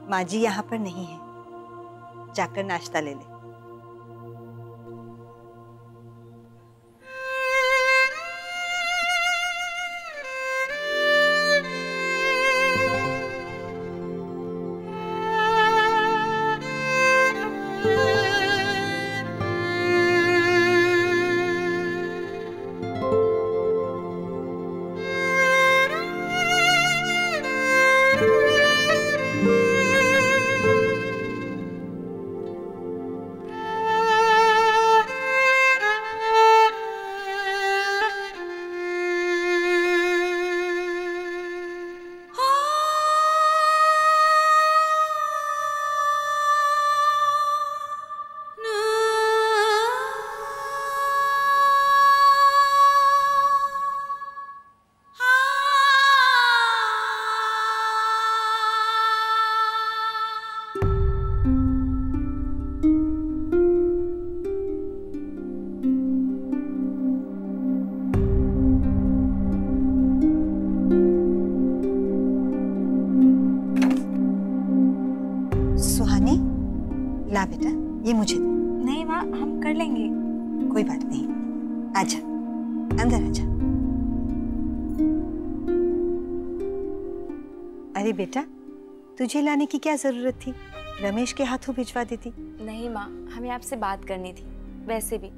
माँ जी यहाँ पर नहीं है, जाकर नाश्ता ले ले। ला बेटा, ये मुझे दे। नहीं माँ, हम कर लेंगे। कोई बात नहीं, आजा, अंदर आजा। अरे बेटा, तुझे लाने की क्या जरूरत थी? रमेश के हाथों भिजवा देती। नहीं माँ, हमें आपसे बात करनी थी। वैसे भी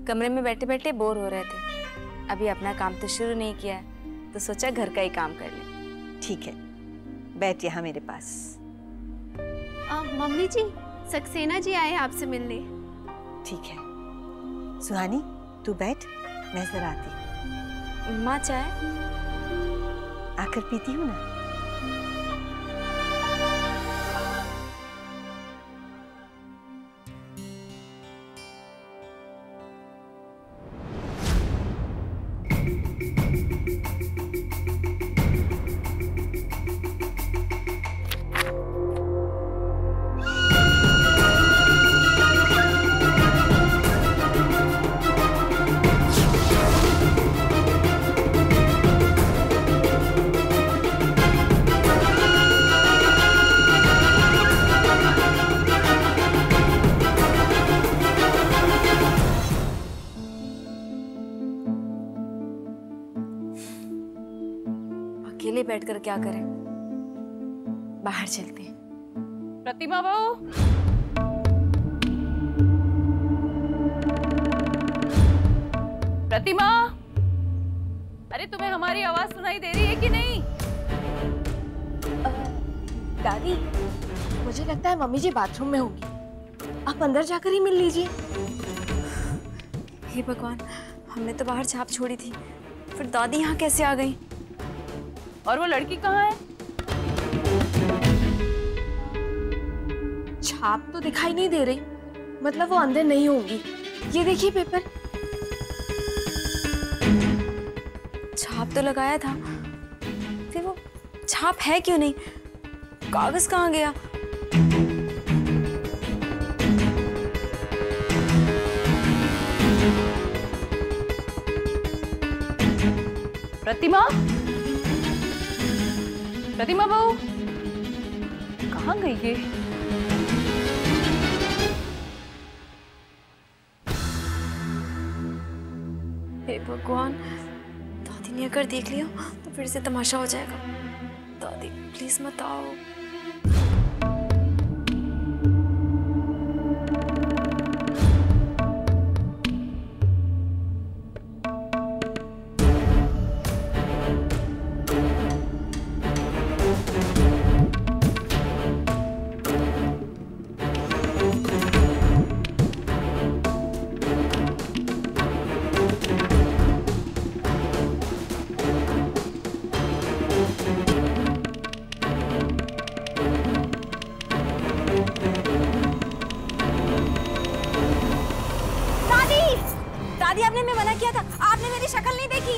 कमरे में बैठे बैठे बोर हो रहे थे। अभी अपना काम तो शुरू नहीं किया है, तो सोचा घर का ही काम कर ले। ठीक है, बैठ यहाँ मेरे पास। मम्मी जी, सक्सेना जी आए आपसे मिलने। ठीक है सुहानी, तू बैठ, मैं जरा आती। माँ चाय? आकर पीती हूँ ना। अकेले बैठकर क्या करें, बाहर चलते हैं। प्रतिमा बहू, प्रतिमा, अरे तुम्हें हमारी आवाज सुनाई दे रही है कि नहीं? दादी, मुझे लगता है मम्मी जी बाथरूम में होंगी। आप अंदर जाकर ही मिल लीजिए। हे भगवान, हमने तो बाहर छाप छोड़ी थी, फिर दादी यहाँ कैसे आ गई? और वो लड़की कहाँ है? छाप तो दिखाई नहीं दे रही, मतलब वो अंदर नहीं होंगी। ये देखिए पेपर, छाप तो लगाया था, फिर वो छाप है क्यों नहीं? कागज कहाँ गया? प्रतिमा, प्रतिमा बहू, कहाँ गई ये? हे भगवान, दादी ने अगर देख लिया तो फिर से तमाशा हो जाएगा। दादी प्लीज मत आओ। दादी, आपने मैं मना किया था, आपने मेरी शक्ल नहीं देखी।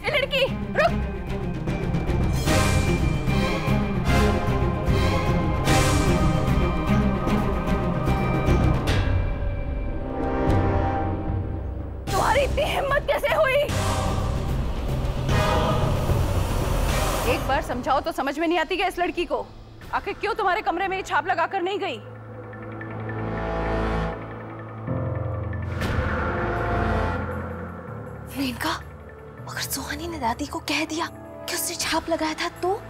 ए लड़की, रुक। तुम्हारी इतनी हिम्मत कैसे हुई? एक बार समझाओ तो समझ में नहीं आती क्या इस लड़की को? आखिर क्यों तुम्हारे कमरे में ये छाप लगा कर नहीं गई? मेनका, अगर सुहानी ने दादी को कह दिया कि उसने छाप लगाया था तो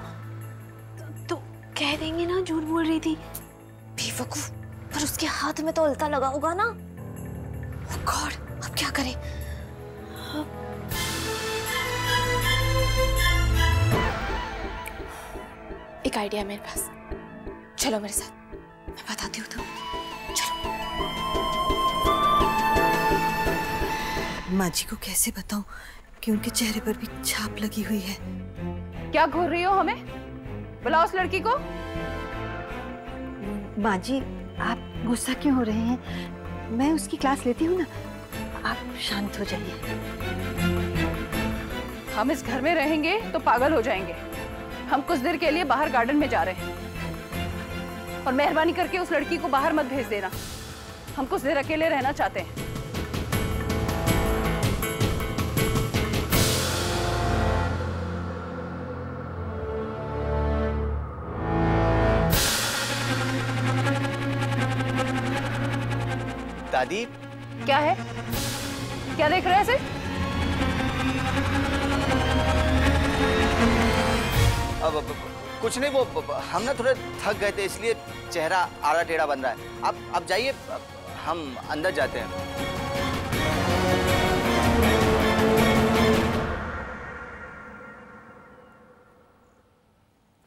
कह देंगे ना झूठ बोल रही थी। बेवकूफ, पर उसके हाथ में तो उल्टा लगा होगा ना। ओह गॉड, अब क्या करें? एक आइडिया मेरे पास, चलो मेरे साथ, मैं बताती हूँ तुम्हें। चलो। माँ जी को कैसे बताऊं कि उनके चेहरे पर भी छाप लगी हुई है? क्या घूर रही हो हमें? बुलाओ उस लड़की को। माँ जी, आप गुस्सा क्यों हो रहे हैं? मैं उसकी क्लास लेती हूँ ना, आप शांत हो जाइए। हम इस घर में रहेंगे तो पागल हो जाएंगे। हम कुछ देर के लिए बाहर गार्डन में जा रहे हैं, और मेहरबानी करके उस लड़की को बाहर मत भेज देना। हम कुछ देर अकेले रहना चाहते हैं। दादी, क्या है? क्या देख रहे हैं ऐसे? अब कुछ नहीं, वो हम ना थोड़े थक गए थे इसलिए चेहरा आड़ा टेढ़ा बन रहा है। अब जाइए, हम अंदर जाते हैं।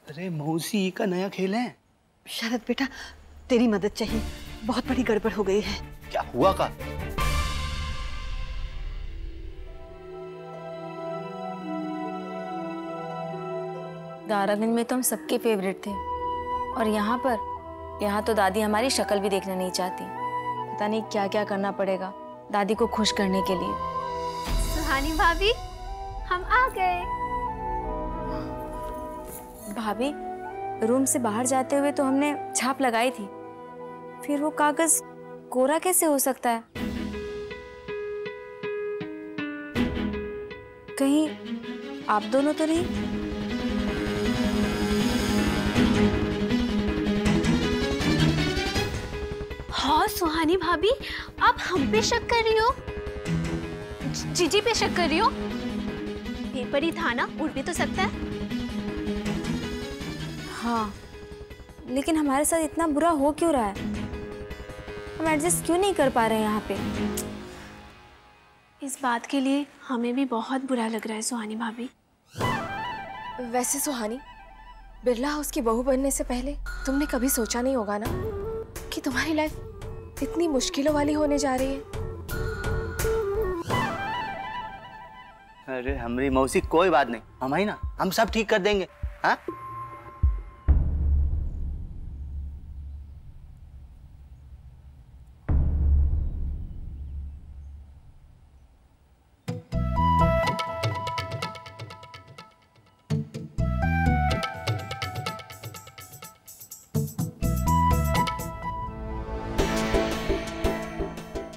अरे मौसी का नया खेल है। शरद बेटा, तेरी मदद चाहिए, बहुत बड़ी गड़बड़ हो गई है। क्या हुआ का? दारागंज में तो हम सबके फेवरेट थे, और यहाँ तो दादी हमारी शक्ल भी देखना नहीं चाहती। पता नहीं क्या क्या करना पड़ेगा दादी को खुश करने के लिए। सुहानी भाभी, हम आ गए। भाभी, रूम से बाहर जाते हुए तो हमने छाप लगाई थी, फिर वो कागज कोरा कैसे हो सकता है? कहीं आप दोनों तो नहीं? हाँ सुहानी भाभी, आप हम पे शक कर रही हो? जीजी पे शक कर रही हो? पेपर ही था ना, उड़ भी तो सकता है। हाँ, लेकिन हमारे साथ इतना बुरा हो क्यों रहा है? हम एडजस्ट क्यों नहीं कर पा रहे हैं यहाँ पे? इस बात के लिए हमें भी बहुत बुरा लग रहा है सुहानी भाभी। वैसे सुहानी, बिरला हाउस की बहू बनने से पहले तुमने कभी सोचा नहीं होगा ना कि तुम्हारी लाइफ इतनी मुश्किलों वाली होने जा रही है। अरे हमारी मौसी, कोई बात नहीं, हम ही ना, हम सब ठीक कर देंगे। हाँ,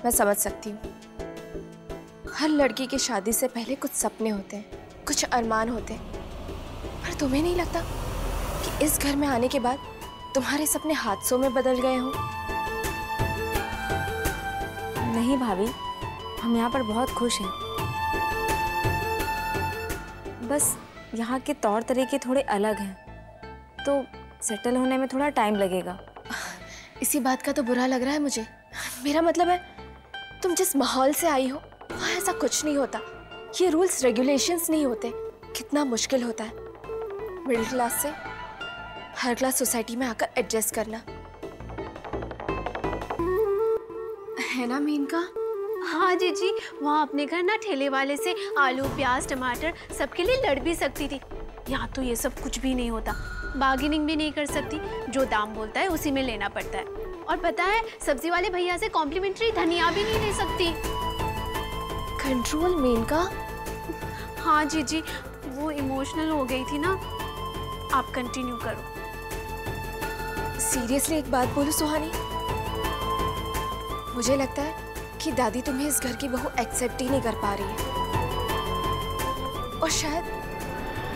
मैं समझ सकती हूँ, हर लड़की की शादी से पहले कुछ सपने होते हैं, कुछ अरमान होते हैं, पर तुम्हें नहीं लगता कि इस घर में आने के बाद तुम्हारे सपने हादसों में बदल गए हों? नहीं भाभी, हम यहाँ पर बहुत खुश हैं। बस यहाँ के तौर तरीके थोड़े अलग हैं, तो सेटल होने में थोड़ा टाइम लगेगा। इसी बात का तो बुरा लग रहा है मुझे। मेरा मतलब है, तुम जिस माहौल से आई हो वहाँ ऐसा कुछ नहीं होता। ये रूल्स रेगुलेशंस नहीं होते। कितना मुश्किल होता है मिडिल क्लास से हाई क्लास सोसाइटी में आकर एडजस्ट करना, है ना मेनका? हाँ जीजी, वहाँ अपने घर ना ठेले वाले से आलू प्याज टमाटर सबके लिए लड़ भी सकती थी। यहाँ तो ये सब कुछ भी नहीं होता, बार्गेनिंग भी नहीं कर सकती, जो दाम बोलता है उसी में लेना पड़ता है। और पता है, सब्जी वाले भैया से कॉम्प्लीमेंट्री धनिया भी नहीं ले सकती। कंट्रोल मेनका। हाँ जीजी, वो इमोशनल हो गई थी ना। आप कंटिन्यू करो। सीरियसली एक बात बोलूं सुहानी, मुझे लगता है कि दादी तुम्हें इस घर की बहू एक्सेप्ट ही नहीं कर पा रही है, और शायद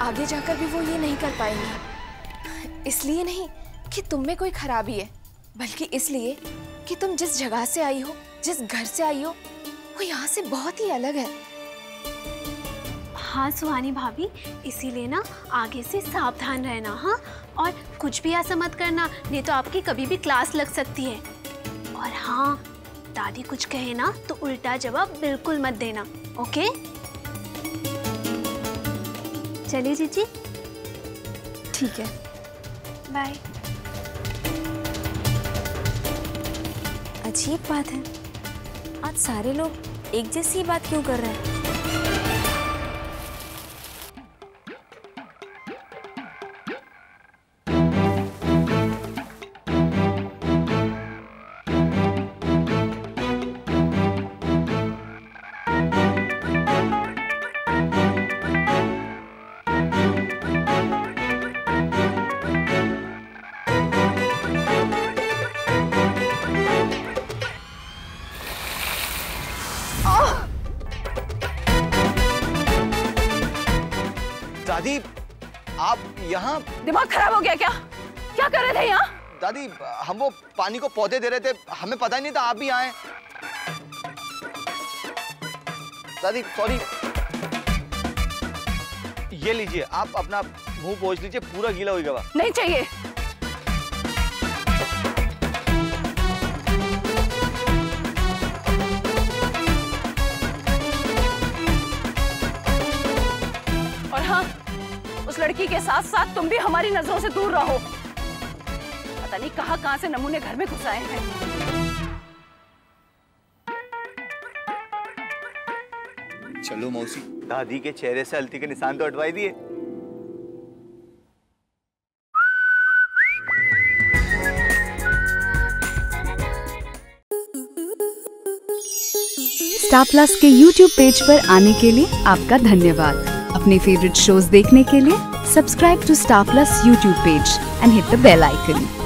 आगे जाकर भी वो ये नहीं कर पाएंगी। इसलिए नहीं कि तुम में कोई खराबी है, बल्कि इसलिए कि तुम जिस जगह से आई हो, जिस घर से आई हो, वो यहाँ से बहुत ही अलग है। हाँ सुहानी भाभी, इसीलिए ना आगे से सावधान रहना। हाँ, और कुछ भी ऐसा मत करना, नहीं तो आपकी कभी भी क्लास लग सकती है। और हाँ, दादी कुछ कहे ना तो उल्टा जवाब बिल्कुल मत देना, ओके? चलिए जीजी। ठीक है, बाय। अजीब बात है, आज सारे लोग एक जैसी बात क्यों कर रहे हैं? दादी, आप यहाँ? दिमाग खराब हो गया क्या? क्या कर रहे थे यहाँ? दादी, हम वो पानी को पौधे दे रहे थे, हमें पता ही नहीं था आप भी आए। दादी सॉरी। ये लीजिए, आप अपना मुंह पोंछ लीजिए, पूरा गीला हो गया। नहीं चाहिए। और हाँ, उस लड़की के साथ साथ तुम भी हमारी नजरों से दूर रहो। पता नहीं कहां से नमूने घर में घुस आए हैं। चलो मौसी, दादी के चेहरे से हल्दी के निशान तो हटवाई दिए। स्टार प्लस के YouTube पेज पर आने के लिए आपका धन्यवाद। अपने फेवरेट शोज देखने के लिए subscribe to Star Plus YouTube page and hit the bell icon.